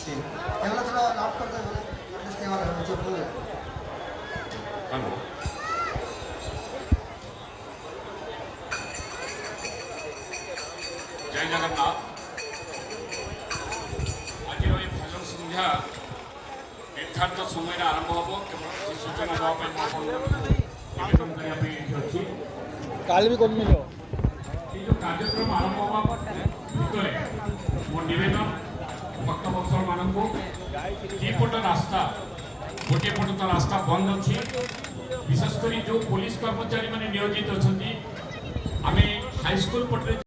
एवढं थोडं लाभ करतोय मला वाटलं तेव्हा चोपलं जय जगन्नाथ आज भजन संध्या निर्धारित समय आरंभ हम केवल सूचना देवाई काल भी कौन मिलो जो कार्यक्रम आरंभ हवा भितर मोर नवेदन भक्त बत्सल मान दीपट रास्ता गोटे पट तो रास्ता बंद अच्छी विशेषकर जो पुलिस कर्मचारी मैंने नियोजित अच्छा आम हाईस्कल पटे